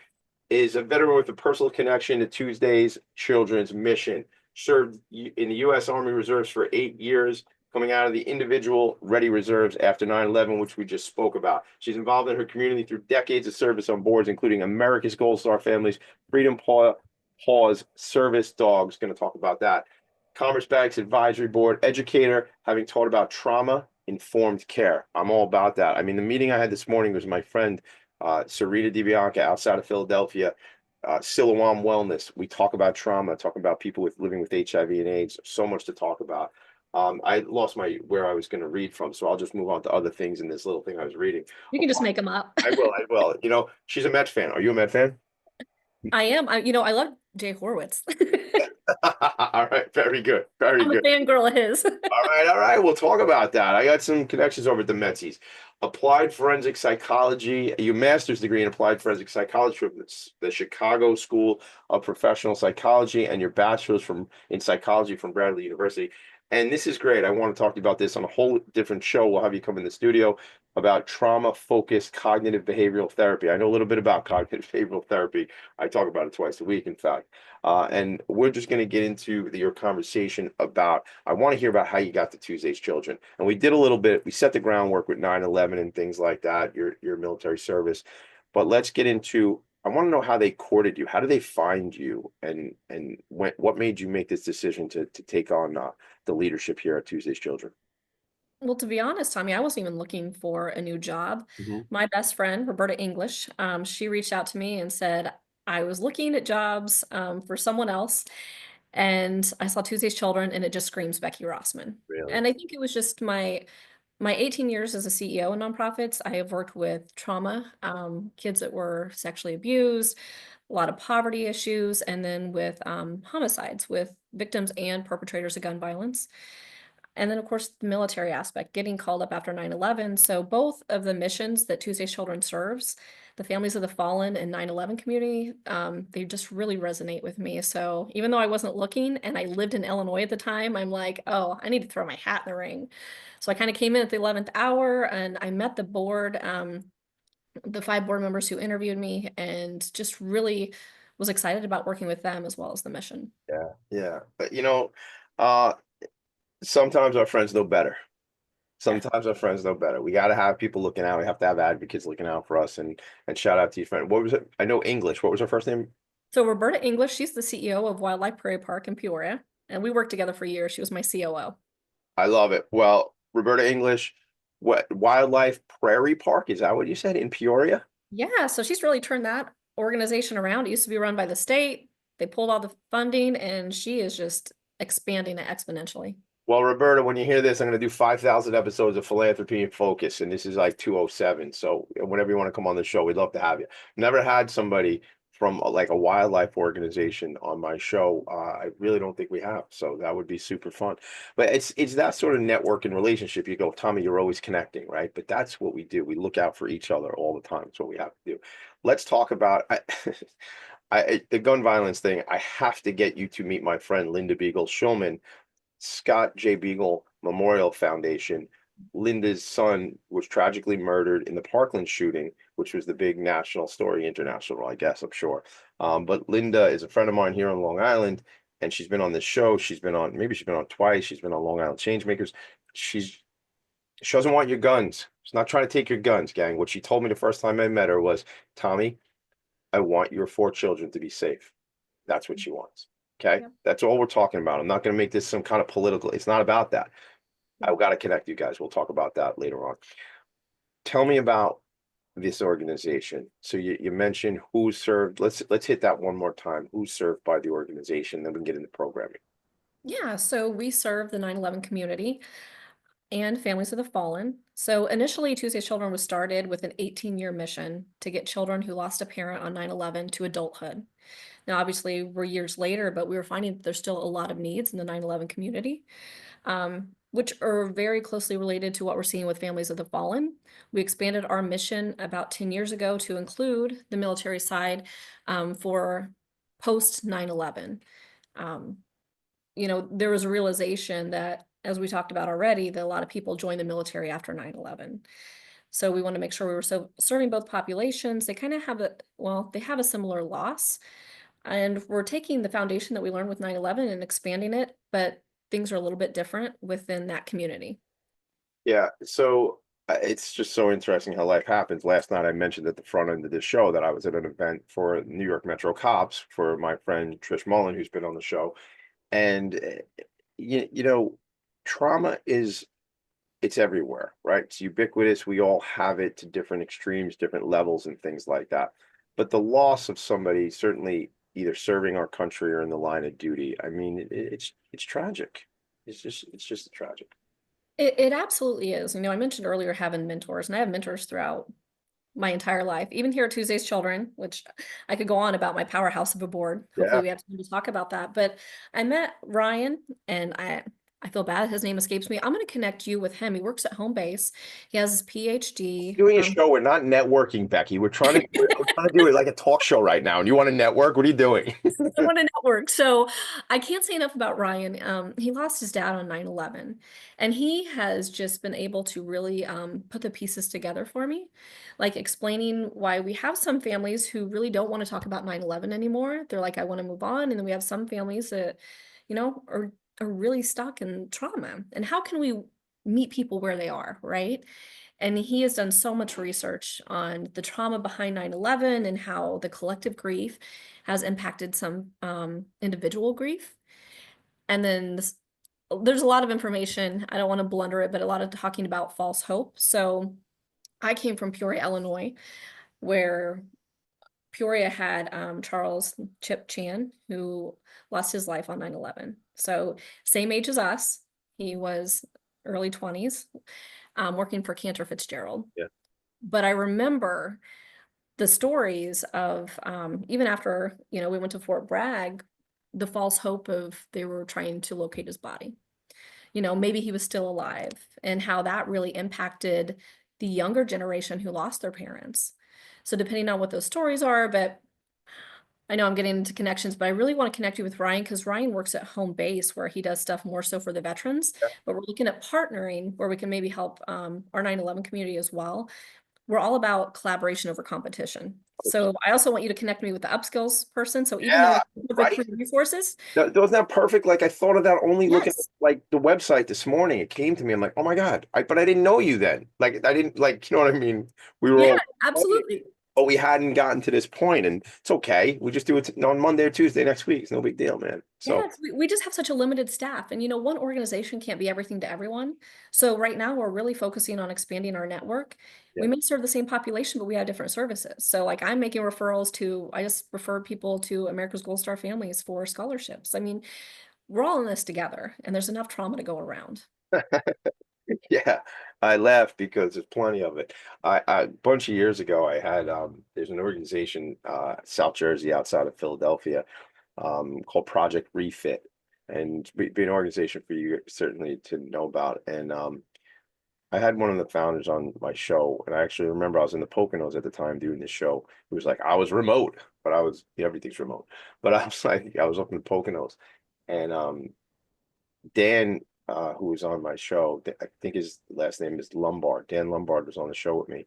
is a veteran with a personal connection to Tuesday's Children's Mission. Served in the U.S. Army Reserves for 8 years, coming out of the individual ready reserves after 9/11, which we just spoke about. She's involved in her community through decades of service on boards, including America's Gold Star Families, Freedom Paws Service Dogs, going to talk about that. Commerce Bank's Advisory Board educator, having taught about trauma-informed care. I'm all about that. I mean, the meeting I had this morning was my friend, Sarita DiBianca, outside of Philadelphia, Siloam Wellness. We talk about trauma, talk about people living with HIV and AIDS. So much to talk about. I lost where I was going to read from, so I'll just move on to other things in this little thing I was reading. You can just make them up. I will. She's a Mets fan. Are you a Mets fan? I am. I love Jay Horwitz. All right, very good. I'm a fangirl of his. All right. We'll talk about that. I got some connections over at the Metsies. Applied Forensic Psychology, your master's degree in Applied Forensic Psychology from the Chicago School of Professional Psychology, and your bachelor's in psychology from Bradley University. And this is great. I want to talk to you about this on a whole different show. We'll have you come in the studio about trauma-focused cognitive behavioral therapy. I know a little bit about cognitive behavioral therapy. I talk about it twice a week, in fact. And we're just going to get into your conversation about, I want to hear about how you got to Tuesday's Children. And we did a little bit, we set the groundwork with 9/11 and things like that, your military service. But let's get into, I want to know how they courted you. How did they find you? And what made you make this decision to take on the leadership here at Tuesday's Children? Well, to be honest, Tommy, I wasn't even looking for a new job. Mhm. My best friend, Roberta English, she reached out to me and said, I was looking at jobs for someone else, and I saw Tuesday's Children, and it just screams Becky Rossman. Really? And I think it was just my 18 years as a CEO in nonprofits. I have worked with trauma, kids that were sexually abused, a lot of poverty issues, and then with homicides, with victims and perpetrators of gun violence. And then, of course, the military aspect, getting called up after 9/11. So both of the missions that Tuesday's Children serves, the families of the fallen and 9/11 community, they just really resonate with me. So even though I wasn't looking and I lived in Illinois at the time, I'm like, oh, I need to throw my hat in the ring. So I kind of came in at the 11th hour and I met the board, the 5 board members who interviewed me, and just really was excited about working with them as well as the mission. Yeah, yeah. But uh, sometimes our friends know better. Yeah. Sometimes our friends know better. We got to have people looking out. We have to have advocates looking out for us. And shout out to your friend. What was it? I know English. What was her first name? So Roberta English, she's the CEO of Wildlife Prairie Park in Peoria, and we worked together for years. She was my COO. I love it. Well, Roberta English, what Wildlife Prairie Park? Is that what you said in Peoria? Yeah, so she's really turned that organization around. It used to be run by the state. They pulled all the funding, and she is just expanding it exponentially. Well, Roberta, when you hear this, I'm going to do 5,000 episodes of Philanthropy and Focus, and this is like 207. So whenever you want to come on the show, we'd love to have you. Never had somebody from like a wildlife organization on my show. I really don't think we have. So that would be super fun. But it's that sort of network and relationship. You go, Tommy, you're always connecting, right? But that's what we do. We look out for each other all the time. It's what we have to do. Let's talk about the gun violence thing. I have to get you to meet my friend Linda Beagle Schulman, Scott J. Beagle Memorial Foundation. Linda's son was tragically murdered in the Parkland shooting, which was the big national story, international, I guess, I'm sure. But Linda is a friend of mine here on Long Island, and she's been on this show. She's been on, maybe she's been on twice. She's been on Long Island Changemakers. She doesn't want your guns. She's not trying to take your guns, gang. What she told me the first time I met her was, Tommy, I want your 4 children to be safe. That's what she wants. Okay. Yep. That's all we're talking about. I'm not going to make this some kind of political. It's not about that. I've got to connect you guys. We'll talk about that later on. Tell me about this organization. So you mentioned who served. Let's hit that one more time. Who served by the organization, then we can get into programming. Yeah, so we serve the 9/11 community and families of the fallen. So initially, Tuesday's Children was started with an 18-year mission to get children who lost a parent on 9/11 to adulthood. Now, obviously, we're years later, but we were finding that there's still a lot of needs in the 9/11 community, which are very closely related to what we're seeing with families of the fallen. We expanded our mission about 10 years ago to include the military side for post 9/11. Um, there was a realization that, as we talked about already, that a lot of people joined the military after 9/11. So we want to make sure we were serving both populations. They kind of have they have a similar loss. And we're taking the foundation that we learned with 9/11 and expanding it, but things are a little bit different within that community. Yeah. So it's just so interesting how life happens. Last night I mentioned at the front end of this show that I was at an event for New York Metro Cops for my friend Trish Mullen, who's been on the show. And trauma it's everywhere, right? It's ubiquitous. We all have it to different extremes, different levels and things like that. But the loss of somebody, certainly either serving our country or in the line of duty, I mean, it's tragic. It's just tragic. It absolutely is. I mentioned earlier having mentors, and I have mentors throughout my entire life, even here at Tuesday's Children, which I could go on about my powerhouse of a board. Hopefully Yeah. we have time to talk about that. But I met Ryan, and I feel bad. His name escapes me. I'm going to connect you with him. He works at home base. He has his PhD. Doing a show. We're not networking, Becky. We're trying to do it like a talk show right now. And you want to network? What are you doing? I want to network. So I can't say enough about Ryan. He lost his dad on 9/11, and he has just been able to really put the pieces together for me, like explaining why we have some families who really don't want to talk about 9/11 anymore. They're like, I want to move on. And then we have some families that, are really stuck in trauma. And how can we meet people where they are, right? And he has done so much research on the trauma behind 9/11 and how the collective grief has impacted some individual grief. And then there's a lot of information. I don't want to blunder it, but a lot of talking about false hope. So I came from Peoria, Illinois, where Peoria had Charles Chip Chan, who lost his life on 9/11. So same age as us. He was early 20s, working for Cantor Fitzgerald. Yeah. But I remember the stories of even after, we went to Fort Bragg, the false hope of they were trying to locate his body. Maybe he was still alive, and how that really impacted the younger generation who lost their parents. So depending on what those stories are, but I know I'm getting into connections, but I really want to connect you with Ryan because Ryan works at home base where he does stuff more so for the veterans, but we're looking at partnering where we can maybe help our 9/11 community as well. We're all about collaboration over competition. So I also want you to connect me with the upskills person. So even though it's right. free resources. Wasn't that perfect? Like I thought of that only looking at Yes. like the website this morning. It came to me. I'm like, oh my God. But I didn't know you then. Like I didn't like, you know what I mean? We were Yeah, all, absolutely. but we hadn't gotten to this point, and it's okay. We just do it on Monday or Tuesday next week. It's no big deal, man. So Yeah, we just have such a limited staff, and one organization can't be everything to everyone. So right now we're really focusing on expanding our network. We may serve the same population, but we have different services. So like I'm making referrals I just refer people to America's Gold Star families for scholarships. I mean, we're all in this together, and there's enough trauma to go around. yeah, I laugh because there's plenty of it. A bunch of years ago, I had there's an organization South Jersey outside of Philadelphia called Project Refit, and be an organization for you certainly to know about. And I had one of the founders on my show, and I actually remember I was in the Poconos at the time doing this show. It was like I was remote, but everything's remote. But I was like I was up in the Poconos, and Dan, who was on my show, I think his last name is Lombard. Dan Lombard was on the show with me,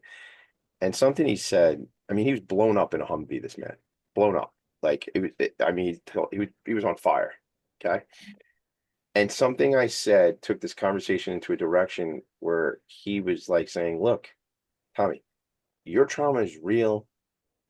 and something he said. I mean, he was blown up in a Humvee. This man, blown up. Like it was. I mean, he was on fire. Okay. And something I said took this conversation into a direction where he was like saying, "Look, Tommy, your trauma is real.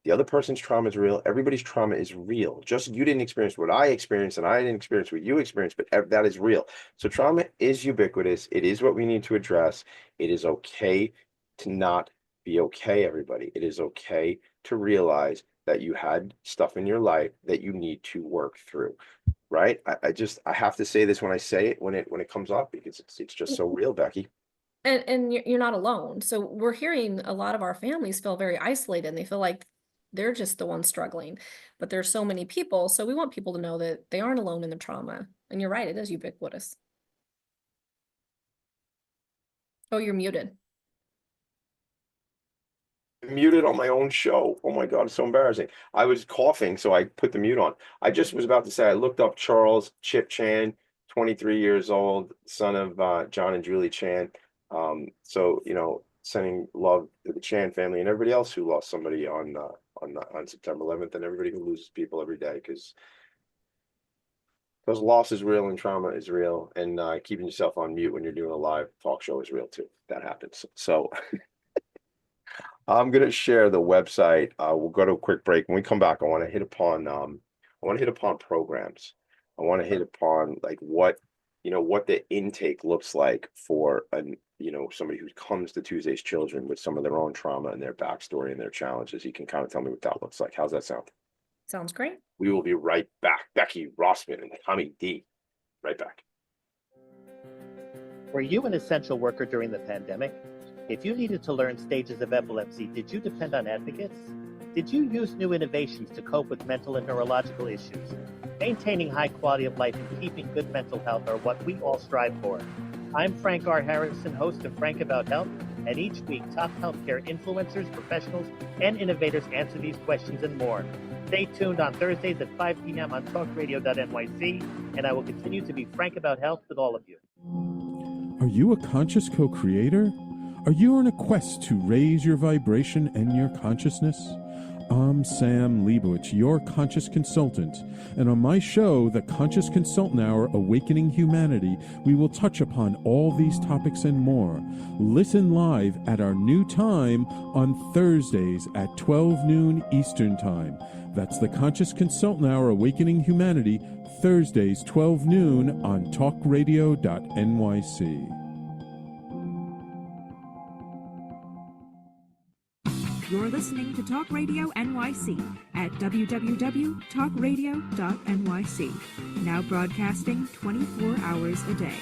The other person's trauma is real. Everybody's trauma is real. Just you didn't experience what I experienced, and I didn't experience what you experienced, but that is real. So trauma is ubiquitous. It is what we need to address. It is okay to not be okay, everybody. It is okay to realize that you had stuff in your life that you need to work through." Right? I have to say this when I say it when it comes up because it's just so real, Becky. And you're not alone. So we're hearing a lot of our families feel very isolated, and they feel like they're just the ones struggling, but there's so many people. So we want people to know that they aren't alone in the trauma. And you're right, it is ubiquitous. Oh, you're muted. Muted on my own show. Oh my God, it's so embarrassing. I was coughing, so I put the mute on. I just was about to say I looked up Charles Chip Chan, 23 years old, son of John and Julie Chan. So sending love to the Chan family and everybody else who lost somebody on September 11th, and everybody who loses people every day, because those loss is real and trauma is real, and keeping yourself on mute when you're doing a live talk show is real too. That happens. So I'm gonna share the website. We'll go to a quick break. When we come back, I want to hit upon programs. I want to hit upon like what the intake looks like for somebody who comes to Tuesday's Children with some of their own trauma and their backstory and their challenges. You can kind of tell me what that looks like. How's that sound? Sounds great. We will be right back. Becky, Rossman, and Tommy D. Right back. Were you an essential worker during the pandemic? If you needed to learn stages of epilepsy, did you depend on advocates? Did you use new innovations to cope with mental and neurological issues? Maintaining high quality of life and keeping good mental health are what we all strive for. I'm Frank R. Harrison, host of Frank About Health, and each week top healthcare influencers, professionals, and innovators answer these questions and more. Stay tuned on Thursdays at 5 p.m. on talkradio.nyc, and I will continue to be frank about health with all of you. Are you a conscious co-creator? Are you on a quest to raise your vibration and your consciousness? I'm Sam Leibowitz, your conscious consultant, and on my show, The Conscious Consultant Hour, Awakening Humanity, we will touch upon all these topics and more. Listen live at our new time on Thursdays at 12 noon Eastern Time. That's The Conscious Consultant Hour, Awakening Humanity, Thursdays, 12 noon on talkradio.nyc. You're listening to Talk Radio NYC at www.talkradio.nyc. Now broadcasting 24 hours a day.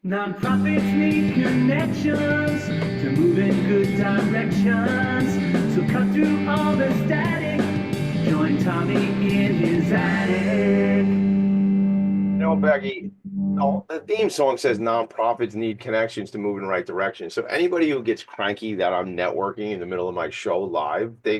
Nonprofits need connections to move in good directions. So cut through all the static. Join Tommy in his attic. Becky, the theme song says nonprofits need connections to move in the right direction. So anybody who gets cranky that I'm networking in the middle of my show live, they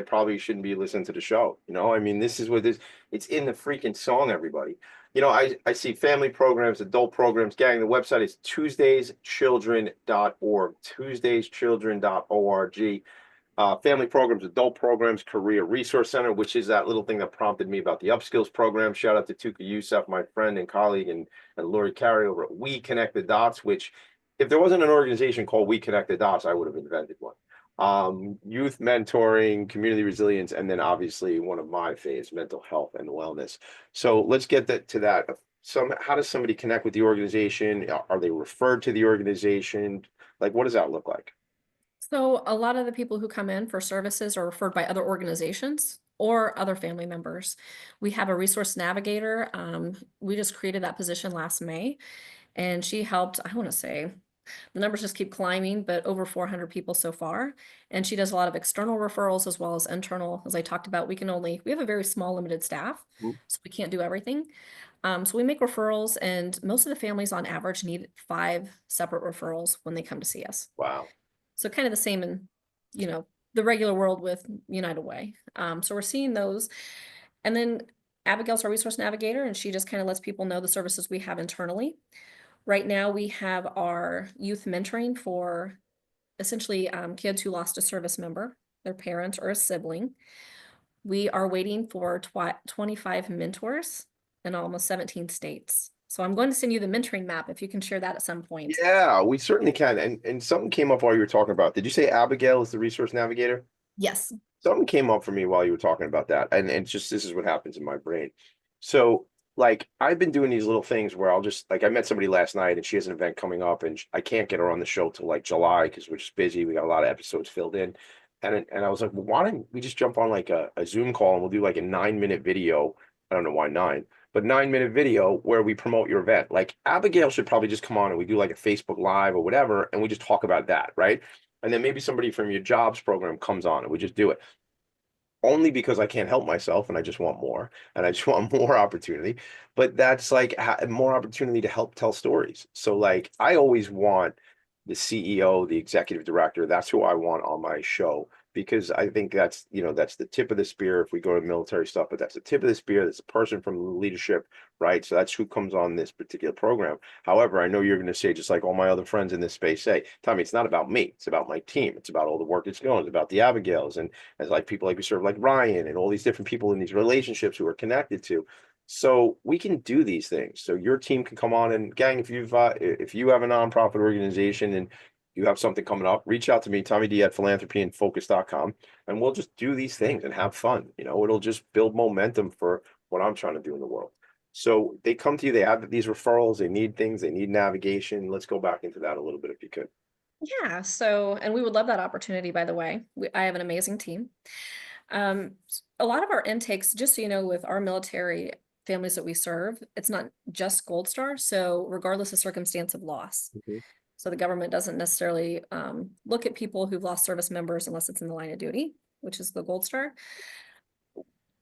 probably shouldn't be listening to the show. I mean, this is what it's in the freaking song, everybody. I see family programs, adult programs. Gang, the website is tuesdayschildren.org, tuesdayschildren.org. Family programs, adult programs, Career Resource Center, which is that little thing that prompted me about the Upskills program. Shout out to Tuka Youssef, my friend and colleague, and Lori Carey over at We Connect the Dots, which if there wasn't an organization called We Connect the Dots, I would have invented one. Youth mentoring, community resilience, and then obviously one of my faves, mental health and wellness. So let's get to that. How does somebody connect with the organization? Are they referred to the organization? Like, what does that look like? So a lot of the people who come in for services are referred by other organizations or other family members. We have a resource navigator. We just created that position last May, and she helped, I want to say, the numbers just keep climbing, but over 400 people so far. And she does a lot of external referrals as well as internal. As I talked about, we have a very small, limited staff, so we can't do everything. So we make referrals, and most of the families on average need 5 separate referrals when they come to see us. Wow. So kind of the same in, the regular world with United Way. So we're seeing those. And then Abigail's our resource navigator, and she just kind of lets people know the services we have internally. Right now we have our youth mentoring for essentially kids who lost a service member, their parent or a sibling. We are waiting for 25 mentors in almost 17 states. So I'm going to send you the mentoring map if you can share that at some point. Yeah, we certainly can. And something came up while you were talking about. Did you say Abigail is the resource navigator? Yes. Something came up for me while you were talking about that. And this is what happens in my brain. So I've been doing these little things where I'll just I met somebody last night and she has an event coming up and I can't get her on the show till July because we're just busy. We got a lot of episodes filled in. And I was like, well, why don't we just jump on a Zoom call and we'll do a 9-minute video. I don't know why 9. But 9-minute video where we promote your event. Abigail should probably just come on and we do a Facebook Live or whatever, and we just talk about that, right? And then maybe somebody from your jobs program comes on and we just do it. Only because I can't help myself and I just want more, and I just want more opportunity. But that's more opportunity to help tell stories. So I always want the CEO, the executive director, that's who I want on my show. Because I think that's the tip of the spear if we go to military stuff, but that's the tip of the spear. That's a person from leadership, right? So that's who comes on this particular program. However, I know you're going to say, just like all my other friends in this space say, Tommy, it's not about me. It's about my team. It's about all the work that's going. It's about the Abigails and as people we serve, like Ryan and all these different people in these relationships who are connected to. So we can do these things. So your team can come on, and gang, if you have a nonprofit organization and you have something coming up, reach out to me, Tommy D at Philanthropy and Phocus.com, and we'll just do these things and have fun. It'll just build momentum for what I'm trying to do in the world. So they come to you, they have these referrals, they need things, they need navigation. Let's go back into that a little bit if you could. Yeah. So, and we would love that opportunity, by the way. I have an amazing team. A lot of our intakes, just so you know, with our military families that we serve, it's not just Gold Star. So regardless of circumstance of loss. So the government doesn't necessarily look at people who've lost service members unless it's in the line of duty, which is the Gold Star.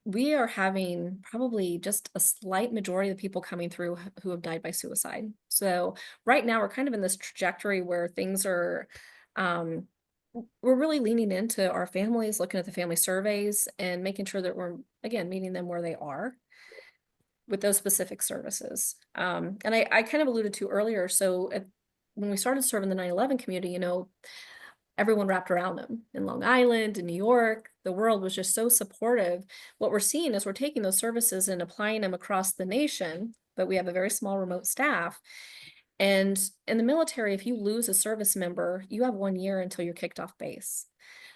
We are having probably just a slight majority of the people coming through who have died by suicide. So right now we're kind of in this trajectory where things are, we're really leaning into our families, looking at the family surveys and making sure that we're, again, meeting them where they are with those specific services. And I kind of alluded to earlier, so when we started serving the 9/11 community, you know, everyone wrapped around them in Long Island, in New York. The world was just so supportive. What we're seeing is we're taking those services and applying them across the nation, but we have a very small remote staff. And in the military, if you lose a service member, you have 1 year until you're kicked off base.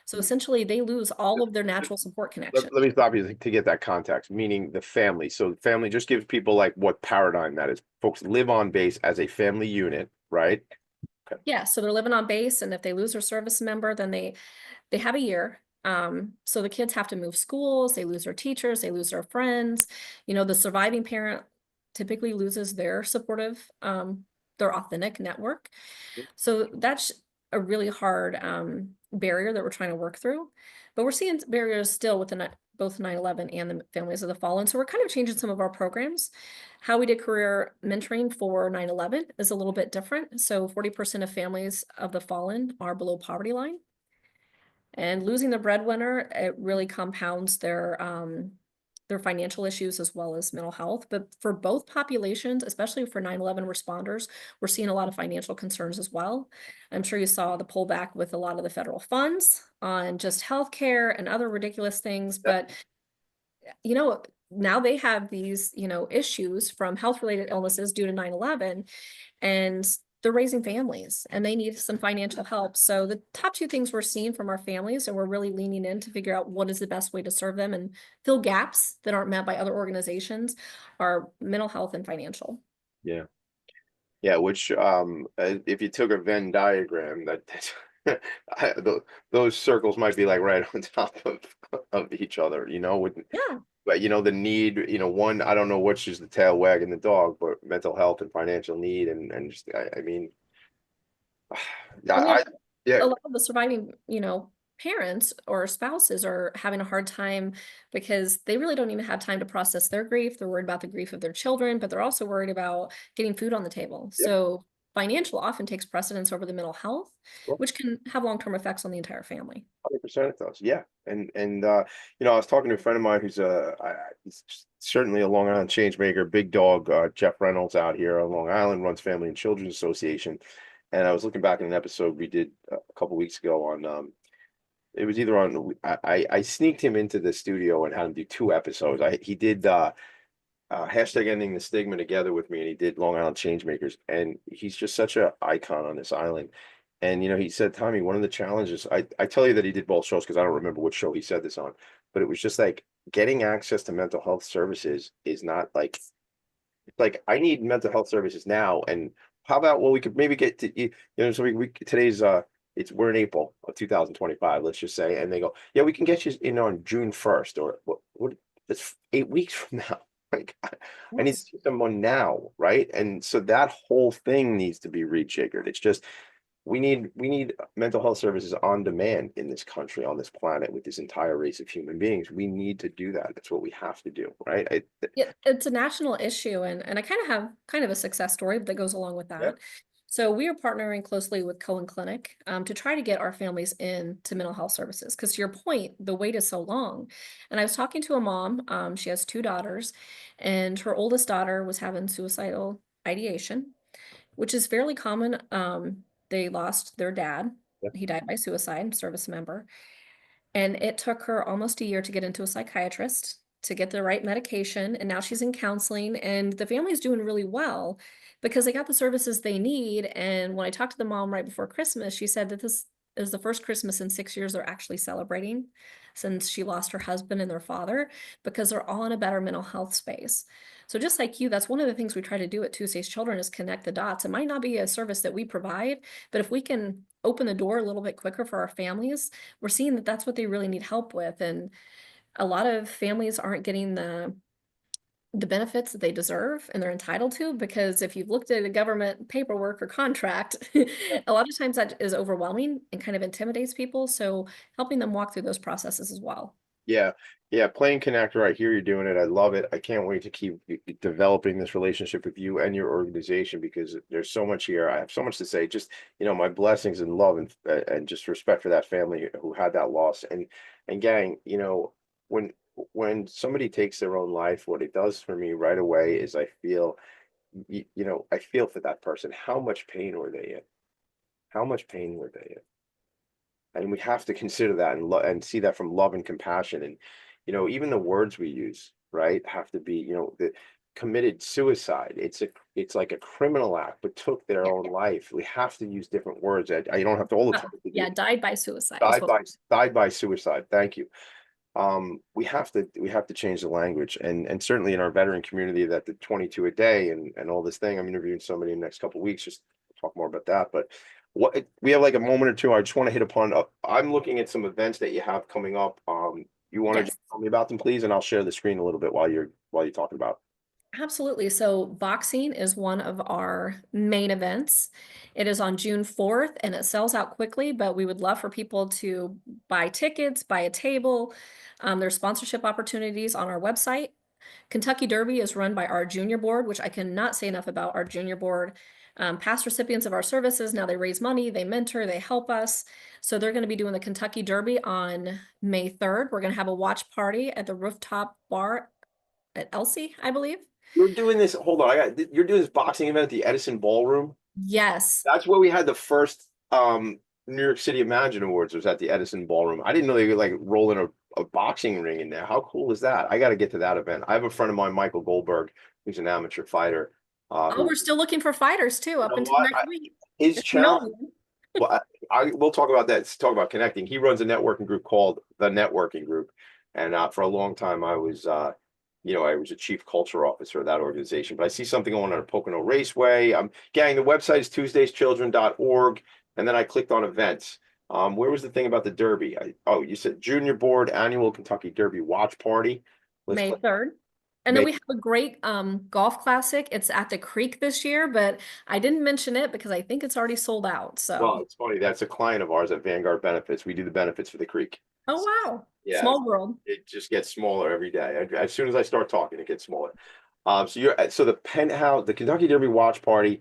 So essentially, they lose all of their natural support connections. Let me stop you to get that context, meaning the family. So family just gives people like what paradigm that is. Folks live on base as a family unit, right? Okay. Yeah, so they're living on base, and if they lose their service member, then they have a year. So the kids have to move schools, they lose their teachers, they lose their friends. You know, the surviving parent typically loses their supportive, their authentic network. So that's a really hard barrier that we're trying to work through. But we're seeing barriers still within both 9/11 and the families of the fallen. So we're kind of changing some of our programs. How we did career mentoring for 9/11 is a little bit different. So 40% of families of the fallen are below poverty line. And losing the breadwinner, it really compounds their financial issues as well as mental health. But for both populations, especially for 9/11 responders, we're seeing a lot of financial concerns as well. I'm sure you saw the pullback with a lot of the federal funds on just healthcare and other ridiculous things. But, you know, now they have these, you know, issues from health-related illnesses due to 9/11, and they're raising families and they need some financial help. So the top two things we're seeing from our families, and we're really leaning in to figure out what is the best way to serve them and fill gaps that aren't met by other organizations, are mental health and financial. Yeah. Yeah, which if you took a Venn diagram, those circles might be like right on top of each other, you know, with Yeah. but you know, the need, you know, one, I don't know which is the tail wagging the dog, but mental health and financial need and just I mean And then yeah, a lot of the surviving, you know, parents or spouses are having a hard time because they really don't even have time to process their grief. They're worried about the grief of their children, but they're also worried about getting food on the table. yeah, So financial often takes precedence over the mental health, well, which can have long-term effects on the entire family. 100% it does. Yeah. And you know, I was talking to a friend of mine who's he's certainly a Long Island change maker, big dog, Jeff Reynolds out here on Long Island, runs Family and Children's Association. And I was looking back in an episode we did a couple weeks ago on it was either on I sneaked him into the studio and had him do 2 episodes. He did hashtag ending the stigma together with me, and he did Long Island Changemakers, and he's just such an icon on this island. And you know, he said, Tommy, one of the challenges, I tell you that he did both shows because I don't remember which show he said this on, but it was just like getting access to mental health services is not like I need mental health services now. And how about, well, we could maybe get to you know, so we today's we're in April of 2025, let's just say, and they go, yeah, we can get you in on June 1st, or what that's 8 weeks from now. Like I need to see someone now, right? And so that whole thing needs to be rejiggered. It's just we need mental health services on demand in this country, on this planet, with this entire race of human beings. We need to do that. That's what we have to do, right? Yeah, it's a national issue, and I kind of have kind of a success story that goes along with that. Yeah. So we are partnering closely with Cohen Clinic to try to get our families into mental health services. Because to your point, the wait is so long. And I was talking to a mom. She has 2 daughters, and her oldest daughter was having suicidal ideation, which is fairly common. They lost their dad. Yeah. He died by suicide, service member. And it took her almost a year to get into a psychiatrist to get the right medication. And now she's in counseling, and the family's doing really well because they got the services they need. And when I talked to the mom right before Christmas, she said that this is the first Christmas in 6 years they're actually celebrating since she lost her husband and their father, because they're all in a better mental health space. So just like you, that's one of the things we try to do at Tuesday's Children is connect the dots. It might not be a service that we provide, but if we can open the door a little bit quicker for our families, we're seeing that that's what they really need help with. And a lot of families aren't getting the the benefits that they deserve and they're entitled to, because if you've looked at a government paperwork or contract, a lot of times that is overwhelming and kind of intimidates people. So helping them walk through those processes as well. Yeah. Yeah. Playing connector. I hear you're doing it. I love it. I can't wait to keep developing this relationship with you and your organization, because there's so much here. I have so much to say. Just, my blessings and love and just respect for that family who had that loss. And gang, when somebody takes their own life, what it does for me right away is I feel, I feel for that person. How much pain were they in? How much pain were they in? And we have to consider that and see that from love and compassion. And, even the words we use, right, have to be, the committed suicide. It's like a criminal act, but took their own life. We have to use different words. I don't have to all the time. Died by suicide. Died by suicide. Thank you. We have to change the language, and certainly in our veteran community, that the 22 a day and all this thing. I'm interviewing somebody in the next couple of weeks, just to talk more about that. But we have like a moment or two. I just want to hit upon. I'm looking at some events that you have coming up. You want to just tell me about them, please, and I'll share the screen a little bit while you're talking about. Absolutely. So boxing is one of our main events. It is on June 4th and it sells out quickly, but we would love for people to buy tickets, buy a table. There's sponsorship opportunities on our website. Kentucky Derby is run by our junior board, which I cannot say enough about our junior board. Past recipients of our services, now they raise money, they mentor, they help us. So they're going to be doing the Kentucky Derby on May 3rd. We're going to have a watch party at the rooftop bar at Elsie, I believe. You're doing this. Hold on. You're doing this boxing event at the Edison Ballroom. Yes. That's where we had the first New York City Imagine Awards, was at the Edison Ballroom. I didn't know they could like roll in a boxing ring in there. How cool is that? I got to get to that event. I have a friend of mine, Michael Goldberg, who's an amateur fighter. We're still looking for fighters too, up until next week. His challenge. Well, we'll talk about that. Let's talk about connecting. He runs a networking group called the Networking Group, and for a long time I was I was a chief culture officer of that organization. But I see something going on at Pocono Raceway. Gang, the website is tuesdayschildren.org. And then I clicked on events. Where was the thing about the Derby? You said Junior Board Annual Kentucky Derby Watch Party. May 3rd. And then we have a great golf classic. It's at the Creek this year, but I didn't mention it because I think it's already sold out. So, well, it's funny. That's a client of ours at Vanguard Benefits. We do the benefits for the Creek. Oh, wow. Yeah, small world. It just gets smaller every day. As soon as I start talking, it gets smaller. So the Penthouse, the Kentucky Derby Watch Party,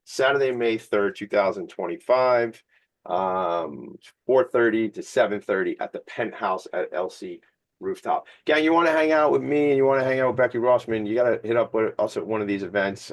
Saturday, May 3rd, 2025, 4:30 to 7:30 at the Penthouse at LC Rooftop. Gang, you want to hang out with me and you want to hang out with Becky Rossman, you got to hit up with us at one of these events.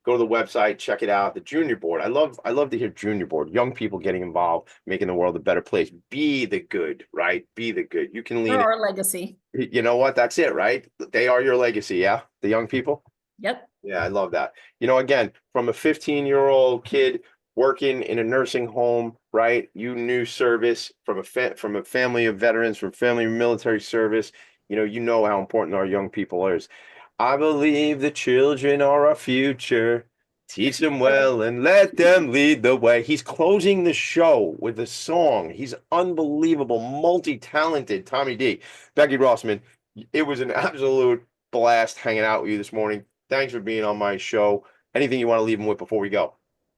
Go to the website, check it out. The junior board. I love to hear junior board, young people getting involved, making the world a better place. Be the good, right? Be the good. You can lead. They're our legacy. You know what? That's it, right? They are your legacy. Yeah. The young people. Yep. Yeah. I love that. Again, from a 15-year-old kid working in a nursing home, right? You knew service from a family of veterans, from family of military service. You know how important our young people are. I believe the children are our future. Teach them well and let them lead the way. He's closing the show with a song. He's unbelievable, multi-talented Tommy D. Becky Rossman, it was an absolute blast hanging out with you this morning. Thanks for being on my show. Anything you want to leave them with before we go?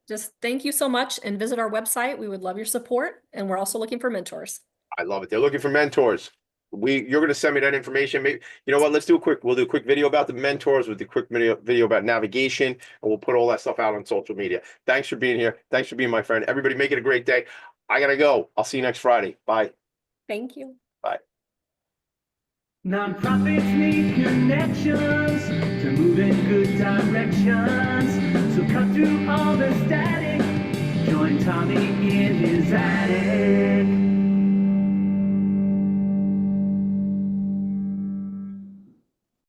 Just thank you so much, and visit our website. We would love your support, and we're also looking for mentors. I love it. They're looking for mentors. You're going to send me that information. Maybe, you know what? We'll do a quick video about the mentors, with the quick video about navigation, and we'll put all that stuff out on social media. Thanks for being here. Thanks for being my friend. Everybody make it a great day. I got to go. I'll see you next Friday. Bye. Thank you. Bye. Nonprofits need connections to move in good directions. So cut through all the static. Join Tommy in his attic.